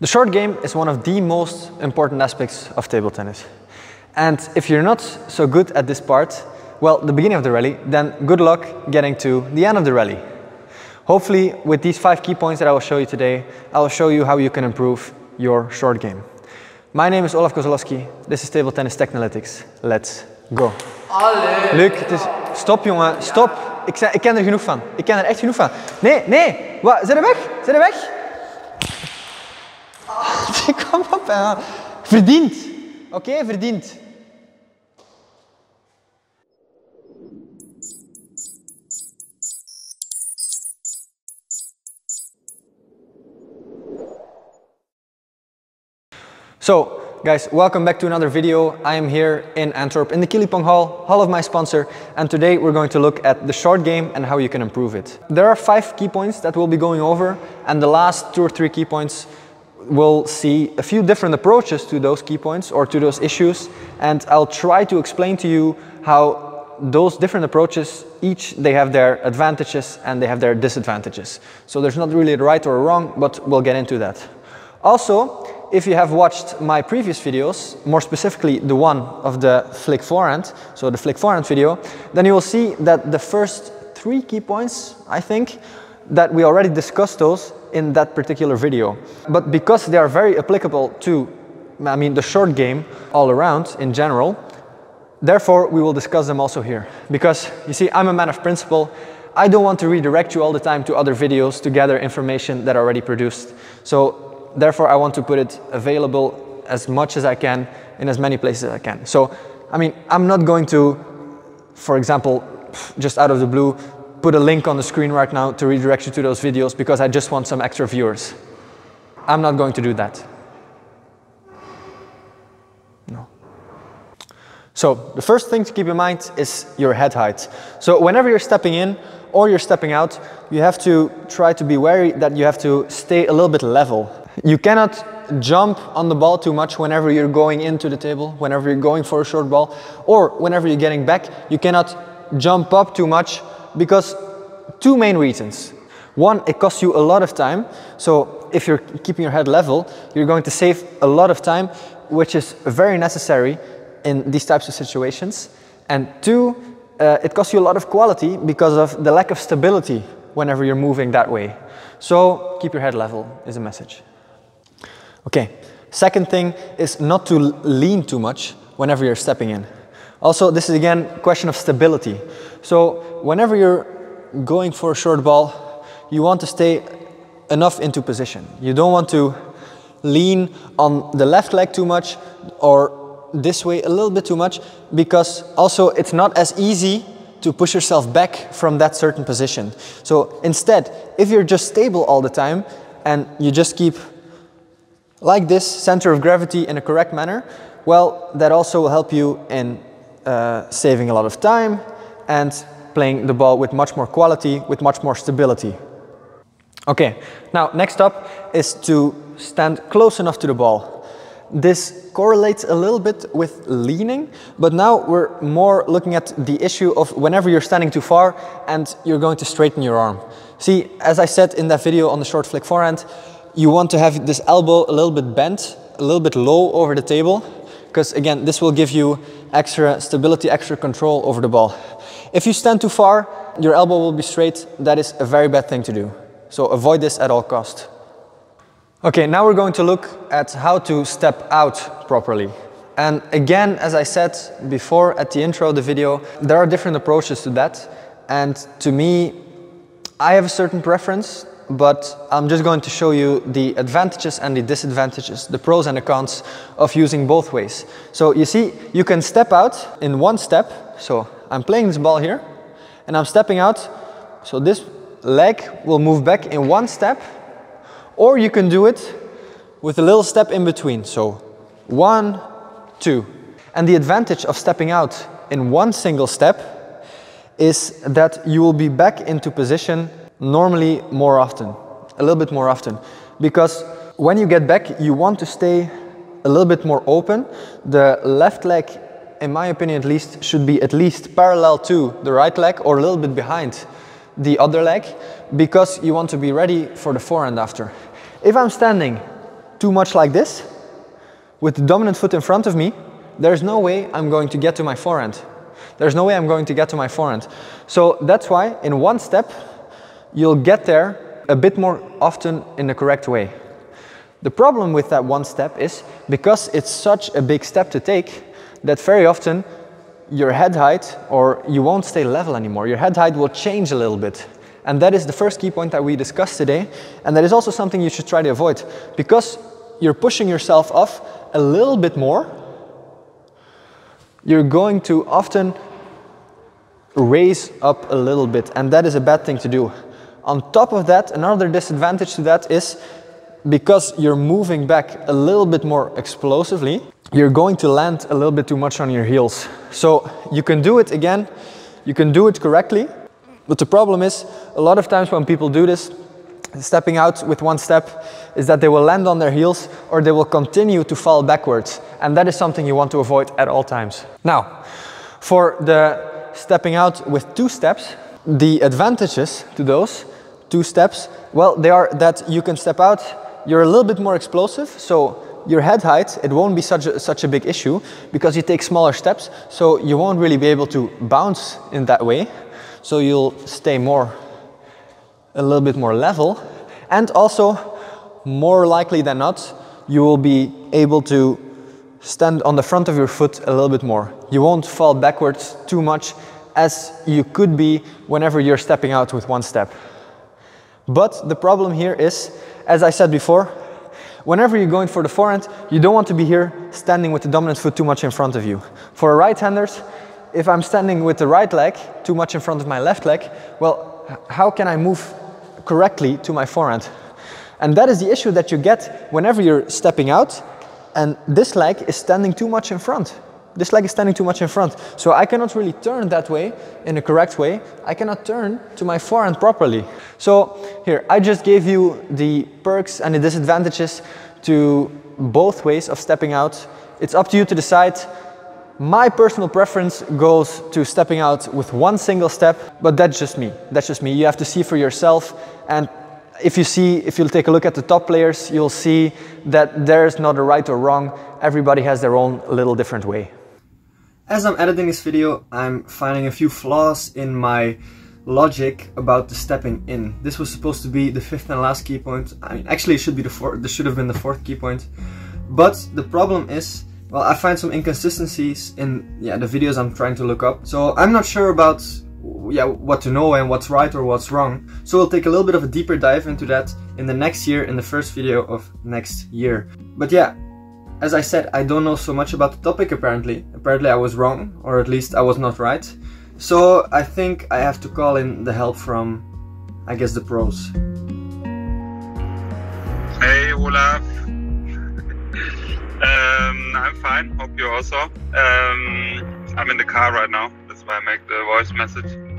The short game is one of the most important aspects of table tennis. And if you're not so good at this part, well, the beginning of the rally, then good luck getting to the end of the rally. Hopefully, with these 5 key points that I will show you today, I will show you how you can improve your short game. My name is Olaf Kozlowski. This is Table Tennis Technalytics. Let's go. Allee. Leuk, het is... Stop jongen, stop. Ik ken er genoeg van. Ik ken er echt genoeg van. Nee. Wat? Zijn er weg? Zijn er weg? Kom op. Verdiend. Oké, verdiend. So, guys, welcome back to another video. I am here in Antwerp in the Kilipong Hall of my sponsor, and today we're going to look at the short game and how you can improve it. There are 5 key points that we'll be going over, and the last 2 or 3 key points we'll see a few different approaches to those key points or to those issues, and I'll try to explain to you how those different approaches, each they have their advantages and they have their disadvantages. So there's not really a right or a wrong, but we'll get into that. Also, if you have watched my previous videos, more specifically the one of the flick forehand, so the flick forehand video, then you will see that the first 3 key points, I think, that we already discussed those in that particular video. But because they are very applicable to, the short game all around in general, therefore we will discuss them also here. Because, you see, I'm a man of principle. I don't want to redirect you all the time to other videos to gather information that are already produced. So, therefore, I want to put it available as much as I can in as many places as I can. So, I'm not going to, for example, just out of the blue, put a link on the screen right now to redirect you to those videos because I just want some extra viewers. I'm not going to do that. No. So, the first thing to keep in mind is your head height. So, whenever you're stepping in or you're stepping out, you have to try to be wary that you have to stay a little bit level. You cannot jump on the ball too much whenever you're going into the table, whenever you're going for a short ball, or whenever you're getting back, you cannot jump up too much because 2 main reasons. One, it costs you a lot of time. So if you're keeping your head level, you're going to save a lot of time, which is very necessary in these types of situations. And 2, it costs you a lot of quality because of the lack of stability whenever you're moving that way. So keep your head level is a message. Okay, second thing is not to lean too much whenever you're stepping in. Also, this is again a question of stability. So whenever you're going for a short ball, you want to stay enough into position. You don't want to lean on the left leg too much or this way a little bit too much, because also it's not as easy to push yourself back from that certain position. So instead, if you're just stable all the time and you just keep like this, center of gravity in a correct manner, well, that also will help you in saving a lot of time and playing the ball with much more quality, with much more stability. Okay, now next up is to stand close enough to the ball. This correlates a little bit with leaning, but now we're more looking at the issue of whenever you're standing too far and you're going to straighten your arm. See, as I said in that video on the short flick forehand, you want to have this elbow a little bit bent, a little bit low over the table, because again, this will give you extra stability, extra control over the ball. If you stand too far, your elbow will be straight. That is a very bad thing to do. So avoid this at all costs. Okay, now we're going to look at how to step out properly. And again, as I said before at the intro of the video, there are different approaches to that. And to me, I have a certain preference, but I'm just going to show you the advantages and the disadvantages, the pros and the cons of using both ways. So you see, you can step out in one step. So I'm playing this ball here and I'm stepping out. So this leg will move back in one step, or you can do it with a little step in between. So 1, 2. And the advantage of stepping out in one single step is that you will be back into position normally more often, a little bit more often, because when you get back, you want to stay a little bit more open. The left leg, in my opinion at least, should be at least parallel to the right leg or a little bit behind the other leg, because you want to be ready for the forehand after. If I'm standing too much like this, with the dominant foot in front of me, there's no way I'm going to get to my forehand. There's no way I'm going to get to my forehand. So that's why in one step, you'll get there a bit more often in the correct way. The problem with that one step is, because it's such a big step to take, that very often your head height, or you won't stay level anymore, your head height will change a little bit. And that is the first key point that we discussed today, and that is also something you should try to avoid. Because you're pushing yourself off a little bit more, you're going to often raise up a little bit, and that is a bad thing to do. On top of that, another disadvantage to that is, because you're moving back a little bit more explosively, you're going to land a little bit too much on your heels. So you can do it again, you can do it correctly, but the problem is, a lot of times when people do this, stepping out with one step, is that they will land on their heels or they will continue to fall backwards. And that is something you want to avoid at all times. Now, for the stepping out with two steps, the advantages to those two steps, well, they are that you can step out, you're a little bit more explosive, so your head height, it won't be such a big issue because you take smaller steps, so you won't really be able to bounce in that way. So you'll stay a little bit more level, and also more likely than not, you will be able to stand on the front of your foot a little bit more. You won't fall backwards too much as you could be whenever you're stepping out with one step. But the problem here is, as I said before, whenever you're going for the forehand, you don't want to be here standing with the dominant foot too much in front of you. For right-handers, if I'm standing with the right leg too much in front of my left leg, well, how can I move correctly to my forehand? And that is the issue that you get whenever you're stepping out and this leg is standing too much in front. This leg is standing too much in front. So I cannot really turn that way in a correct way. I cannot turn to my forehand properly. So here, I just gave you the perks and the disadvantages to both ways of stepping out. It's up to you to decide. My personal preference goes to stepping out with one single step, but that's just me. That's just me. You have to see for yourself. And if you'll take a look at the top players, you'll see that there's not a right or wrong. Everybody has their own little different way. As I'm editing this video, I'm finding a few flaws in my logic about the stepping in. This was supposed to be the fifth and last key point. I mean, actually, it should be this should have been the fourth key point. But the problem is, well, I find some inconsistencies in the videos I'm trying to look up. So I'm not sure about what to know and what's right or what's wrong. So we'll take a little bit of a deeper dive into that in the next year, in the first video of next year. But yeah, as I said, I don't know so much about the topic apparently. Apparently I was wrong, or at least I was not right. So I think I have to call in the help from, I guess, the pros. Hey Olaf. I'm fine, hope you also. I'm in the car right now, that's why I make the voice message.